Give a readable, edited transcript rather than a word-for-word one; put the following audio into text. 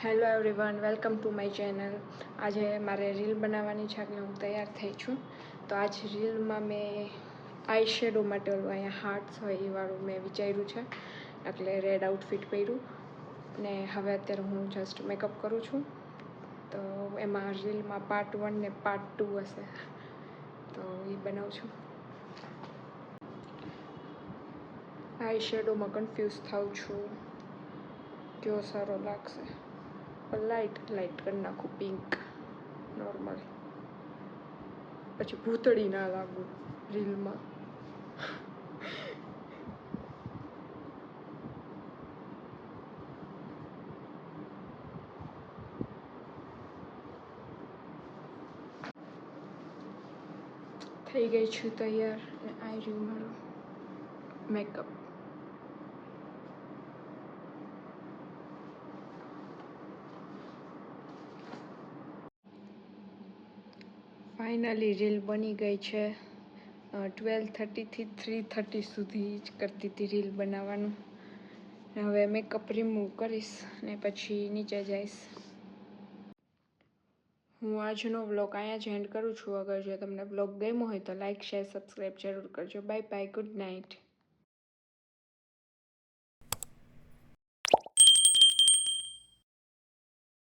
Hello everyone, welcome to my channel. આજે મારે reel બનાવવાની છે એટલે હું તૈયાર થઈ છું. તો આજ રીલમાં મેં આઈ શેડો માટે ઓલું અહીંયા હાર્ટ્સ હોય એ વાળું મેં વિચાર્યું છે, એટલે રેડ આઉટફિટ પહેર્યું ને હવે અત્યારે હું જસ્ટ મેકઅપ કરું છું. તો એમાં રીલમાં પાર્ટ 1 ને પાર્ટ 2 હશે, તો એ બનાવું છું. આઈ શેડોમાં કન્ફ્યુઝ થાઉં છું કયો સારો લાગશે. લાઇટ કરી નાખું, પિંક નોર્મલ, પછી ભૂતળી ના લાગું રીલમાં. થઈ ગઈ છું તૈયાર ને આવી રહ્યું મારું મેકઅપ. ફાઇનલી રીલ બની ગઈ છે. 12:30 થી 3:30 સુધી જ કરતી હતી રીલ બનાવવાનું. હવે મેકઅપ રિમૂવ કરીશ ને પછી નીચે જઈશ. હું આજનો વ્લોગ અહીંયા જ એન્ડ કરું છું. અગર જો તમને વ્લોગ ગમ્યો હોય તો લાઇક, શેર, સબસ્ક્રાઈબ જરૂર કરજો. Bye bye, good night.